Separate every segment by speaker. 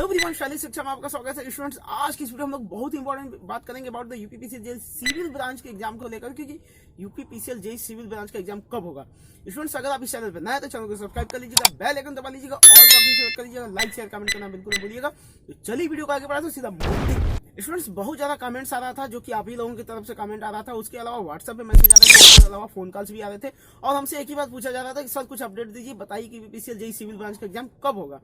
Speaker 1: Hello everyone, शाली शिक्षा में आपका स्वागत है। स्टूडेंट्स, आज की इस वीडियो में हम लोग बहुत इंपॉर्टेंट बात करेंगे about the UPPCL JE civil branch के एग्जाम को लेकर, क्योंकि यूपीपीसीएल जेई सिविल ब्रांच का एग्जाम कब होगा। स्टूडेंट्स, अगर आप इस चैनल पर नए तो चैनल को सब्सक्राइब कर लीजिएगा, बेल आइकन दबा लीजिएगा, ऑल का ऑप्शन सेलेक्ट कर लीजिएगा, लाइक शेयर कमेंट करना बिल्कुल नहीं भूलिएगा। तो चलिए वीडियो को आगे बढ़ा तो सीधा स्टूडेंट्स, बहुत ज्यादा कमेंट्स आ रहा था, जो कि आप ही लोगों की तरफ से कमेंट आ रहा था। उसके अलावा व्हाट्सएप पे मैसेज आ रहे थे, उसके अलावा फोन कॉल्स भी आ रहे थे, और हमसे एक ही बात पूछा जा रहा था कि सर कुछ अपडेट दीजिए, बताइए कि यूपीपीसीएल जेई सिविल ब्रांच का एग्जाम कब होगा।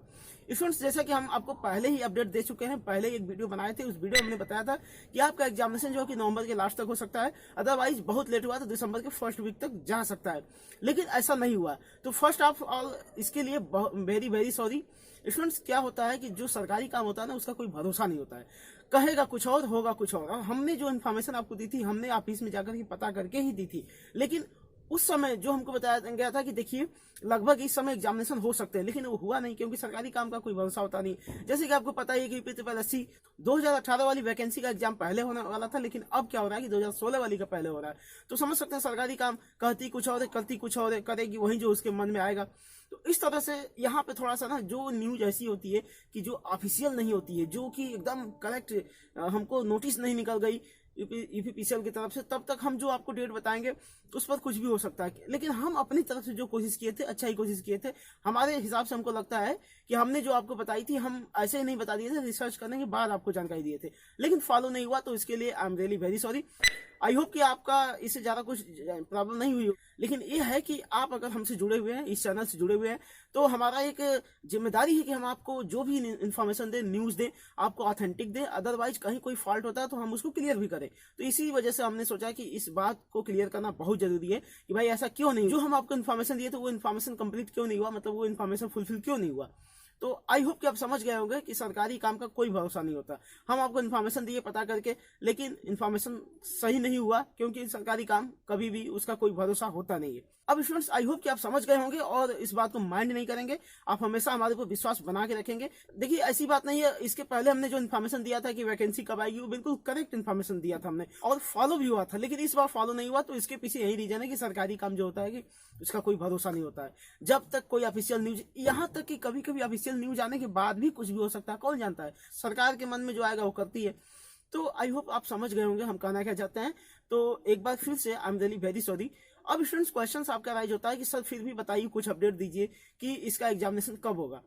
Speaker 1: स्टूडेंट्स, जैसा कि हम आपको पहले ही अपडेट दे चुके हैं, पहले एक वीडियो बनाए थे, उस वीडियो में हमने बताया था कि आपका एग्जामिनेशन जो है कि नवंबर के लास्ट तक हो सकता है, अदरवाइज बहुत लेट हुआ तो दिसंबर के फर्स्ट वीक तक जा सकता है, लेकिन ऐसा नहीं हुआ। तो फर्स्ट ऑफ ऑल इसके लिए वेरी वेरी सॉरी। स्टूडेंट्स, क्या होता है कि जो सरकारी काम होता है ना, उसका कोई भरोसा नहीं होता है, कहेगा कुछ और होगा कुछ और। हमने जो इन्फॉर्मेशन आपको दी थी, हमने ऑफिस में जाकर के पता करके ही दी थी, लेकिन उस समय जो हमको बताया गया था कि देखिए लगभग इस समय एग्जामिनेशन हो सकते हैं, लेकिन वो हुआ नहीं, क्योंकि सरकारी काम का कोई भरोसा होता नहीं। जैसे कि आपको पता है कि यूपीपीएससी 2018 वाली वैकेंसी का एग्जाम पहले होने वाला था, लेकिन अब क्या हो रहा है कि 2016 वाली का पहले हो रहा है। तो समझ सकते हैं सरकारी काम कहती कुछ और करती कुछ और करेगी, वही जो उसके मन में आएगा। तो इस तरह से यहाँ पे थोड़ा सा ना जो न्यूज ऐसी होती है कि जो ऑफिशियल नहीं होती है, जो कि एकदम करेक्ट हमको नोटिस नहीं निकल गई यूपीपीसीएल की तरफ से, तब तक हम जो आपको डेट बताएंगे उस पर कुछ भी हो सकता है। लेकिन हम अपनी तरफ से जो कोशिश किए थे, अच्छा ही कोशिश किए थे। हमारे हिसाब से हमको लगता है कि हमने जो आपको बताई थी, हम ऐसे ही नहीं बता दिए थे, रिसर्च करने के बाद आपको जानकारी दिए थे, लेकिन फॉलो नहीं हुआ। तो इसके लिए I am really very sorry. I hope कि आपका इससे ज्यादा कुछ प्रॉब्लम नहीं हुई हो, लेकिन ये है कि आप अगर हमसे जुड़े हुए हैं, इस चैनल से जुड़े हुए हैं, तो हमारा एक जिम्मेदारी है कि हम आपको जो भी इन्फॉर्मेशन दें, न्यूज दें, आपको ऑथेंटिक दें। अदरवाइज कहीं कोई फॉल्ट होता है तो हम उसको क्लियर भी करें। तो इसी वजह से हमने सोचा कि इस बात को क्लियर करना बहुत जरूरी है कि भाई ऐसा क्यों नहीं, जो हम आपको इन्फॉर्मेशन दिए थे वो इन्फॉर्मेशन कंप्लीट क्यों नहीं हुआ, मतलब वो इन्फॉर्मेशन फुलफिल क्यों नहीं हुआ। तो आई होप कि आप समझ गए होंगे कि सरकारी काम का कोई भरोसा नहीं होता। हम आपको इन्फॉर्मेशन दिए पता करके, लेकिन इन्फॉर्मेशन सही नहीं हुआ, क्योंकि सरकारी काम कभी भी उसका कोई भरोसा होता नहीं है। अब स्टूडेंट्स, आई होप कि आप समझ गए होंगे और इस बात को माइंड नहीं करेंगे, आप हमेशा हमारे ऊपर विश्वास बना के रखेंगे। देखिए ऐसी बात नहीं है, इसके पहले हमने जो इन्फॉर्मेशन दिया था कि वैकेंसी कब आएगी, वो बिल्कुल करेक्ट इन्फॉर्मेशन दिया था हमने, और फॉलो भी हुआ था। लेकिन इस बार फॉलो नहीं हुआ, तो इसके पीछे यही रीजन है कि सरकारी काम जो होता है कि उसका कोई भरोसा नहीं होता है। जब तक कोई ऑफिशियल न्यूज, यहाँ तक कि कभी कभी ऑफिशियल न्यूज आने के बाद भी कुछ भी हो सकता है, कौन जानता है। सरकार के मन में जो आएगा वो करती है। तो आई होप आप समझ गए होंगे हम कहना क्या चाहते हैं। तो एक बार फिर से I am really very sorry. अब स्टूडेंट्स, क्वेश्चन आपका राइज होता है कि सर फिर भी बताइए, कुछ अपडेट दीजिए कि इसका एग्जामिनेशन कब होगा।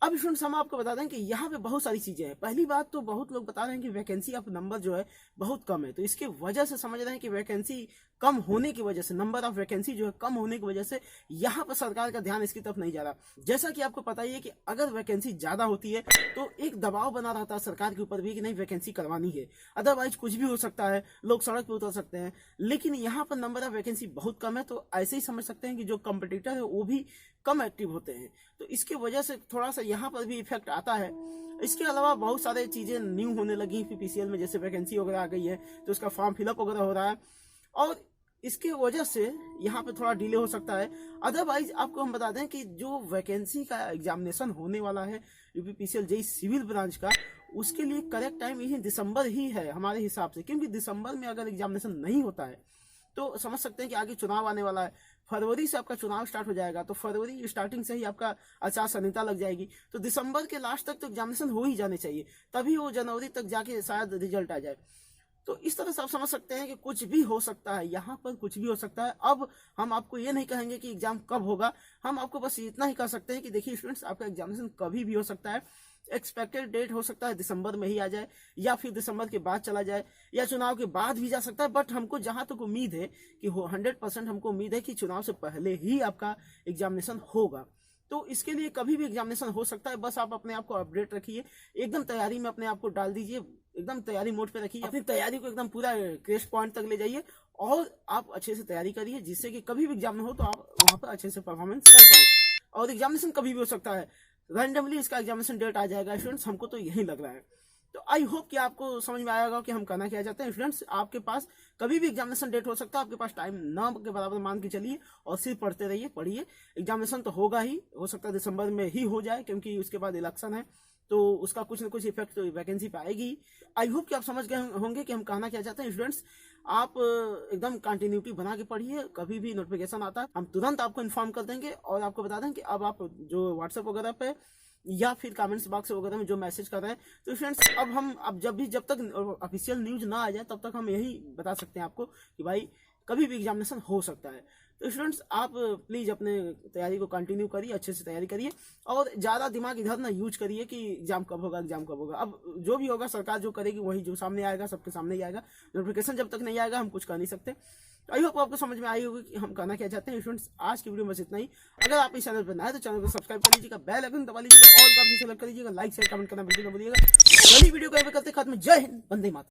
Speaker 1: अब स्टूडेंट्स, हम आपको बता दें कि यहाँ पे बहुत सारी चीजें हैं। पहली बात तो बहुत लोग बता रहे हैं कि वैकेंसी ऑफ नंबर जो है बहुत कम है, तो इसके वजह से समझ रहे हैं कि वैकेंसी कम होने की वजह से, नंबर ऑफ वैकेंसी जो है कम होने की वजह से यहाँ पर सरकार का ध्यान इसकी तरफ नहीं जा रहा। जैसा कि आपको पता ही है कि अगर वैकेंसी ज्यादा होती है तो एक दबाव बना रहता है सरकार के ऊपर भी कि नहीं वैकेंसी करवानी है, अदरवाइज कुछ भी हो सकता है, लोग सड़क पर उतर सकते हैं। लेकिन यहाँ पर नंबर ऑफ वैकेंसी बहुत कम है, तो ऐसे ही समझ सकते हैं कि जो कॉम्पिटिटर है वो भी कम एक्टिव होते हैं, तो इसके वजह से थोड़ा सा यहाँ पर भी इफेक्ट आता है। इसके अलावा बहुत सारे चीजें न्यू होने लगी पीपीसीएल में, जैसे वैकेंसी वगैरह आ गई है तो उसका फॉर्म फिलअप वगैरह हो रहा है, और इसके वजह से यहाँ पे थोड़ा डिले हो सकता है। अदरवाइज आपको हम बता दें कि जो वैकेंसी का एग्जामिनेशन होने वाला है यूपीपीसीएल जेई सिविल ब्रांच का, उसके लिए करेक्ट टाइम यही दिसंबर ही है हमारे हिसाब से, क्योंकि दिसंबर में अगर एग्जामिनेशन नहीं होता है तो समझ सकते हैं कि आगे चुनाव आने वाला है। फरवरी से आपका चुनाव स्टार्ट हो जाएगा, तो फरवरी स्टार्टिंग से ही आपका आचार संहिता लग जाएगी, तो दिसंबर के लास्ट तक तो एग्जामिनेशन हो ही जाने चाहिए, तभी वो जनवरी तक जाके शायद रिजल्ट आ जाए। तो इस तरह से आप समझ सकते हैं कि कुछ भी हो सकता है, यहाँ पर कुछ भी हो सकता है। अब हम आपको ये नहीं कहेंगे कि एग्जाम कब होगा, हम आपको बस इतना ही कह सकते हैं कि देखिए स्टूडेंट्स, आपका एग्जामिनेशन कभी भी हो सकता है। एक्सपेक्टेड डेट हो सकता है दिसंबर में ही आ जाए, या फिर दिसंबर के बाद चला जाए, या चुनाव के बाद भी जा सकता है। बट हमको जहां तक उम्मीद है कि 100% हमको उम्मीद है कि चुनाव से पहले ही आपका एग्जामिनेशन होगा। तो इसके लिए कभी भी एग्जामिनेशन हो सकता है, बस आप अपने आप को अपडेट रखिए, एकदम तैयारी में अपने आप को डाल दीजिए, एकदम तैयारी मोड पे रखिए, अपनी तैयारी को एकदम पूरा क्रेस्ट पॉइंट तक ले जाइए, और आप अच्छे से तैयारी करिए, जिससे कि कभी भी एग्जाम हो तो आप वहां पर अच्छे से परफॉर्मेंस कर पाए। और एग्जामिनेशन कभी भी हो सकता है, रैंडमली इसका एग्जामिनेशन डेट आ जाएगा स्टूडेंट्स, हमको तो यही लग रहा है। तो आई होप कि आपको समझ में आएगा कि हम कहना क्या चाहते हैं। स्टूडेंट्स, आपके पास कभी भी एग्जामिनेशन डेट हो सकता है, आपके पास टाइम ना के बराबर मान के चलिए, और सिर्फ पढ़ते रहिए, पढ़िए। एग्जामिनेशन तो होगा ही, हो सकता है दिसंबर में ही हो जाए, क्योंकि उसके बाद इलेक्शन है, तो उसका कुछ ना कुछ इफेक्ट तो वैकेंसी पे आएगी। आई होप कि आप समझ गए होंगे कि हम कहना क्या चाहते हैं। स्टूडेंट्स, आप एकदम कंटिन्यूटी बना के पढ़िए, कभी भी नोटिफिकेशन आता है हम तुरंत आपको इन्फॉर्म कर देंगे, और आपको बता दें कि अब आप जो व्हाट्सएप वगैरह पे या फिर कमेंट्स बॉक्स वगैरह में जो मैसेज कर रहे हैं। तो फ्रेंड्स अब जब तक ऑफिशियल न्यूज ना आ जाए तब तक हम यही बता सकते हैं आपको कि भाई कभी भी एग्जामिनेशन हो सकता है। तो स्टूडेंट्स आप प्लीज़ अपने तैयारी को कंटिन्यू करिए, अच्छे से तैयारी करिए और ज़्यादा दिमाग इधर ना यूज करिए कि एग्जाम कब होगा एग्जाम कब होगा। अब जो भी होगा सरकार जो करेगी वही जो सामने आएगा सबके सामने ही आएगा। नोटिफिकेशन जब तक नहीं आएगा हम कुछ कर नहीं सकते। आई होप आपको समझ में आई होगी कि हम करना क्या चाहते हैं। स्टूडेंट्स आज की वीडियो में बस इतना ही। अगर आप इस चैनल पर नए तो चैनल को सब्सक्राइब कर लीजिएगा, बेल आइकन दबा लीजिएगा, ऑल का ऑप्शन सेलेक्ट कर लीजिएगा, लाइक शेयर कमेंट करना बिल्कुल न भूलिएगा। अगली वीडियो को करते खत्म। जय हिंद, वंदे मातरम।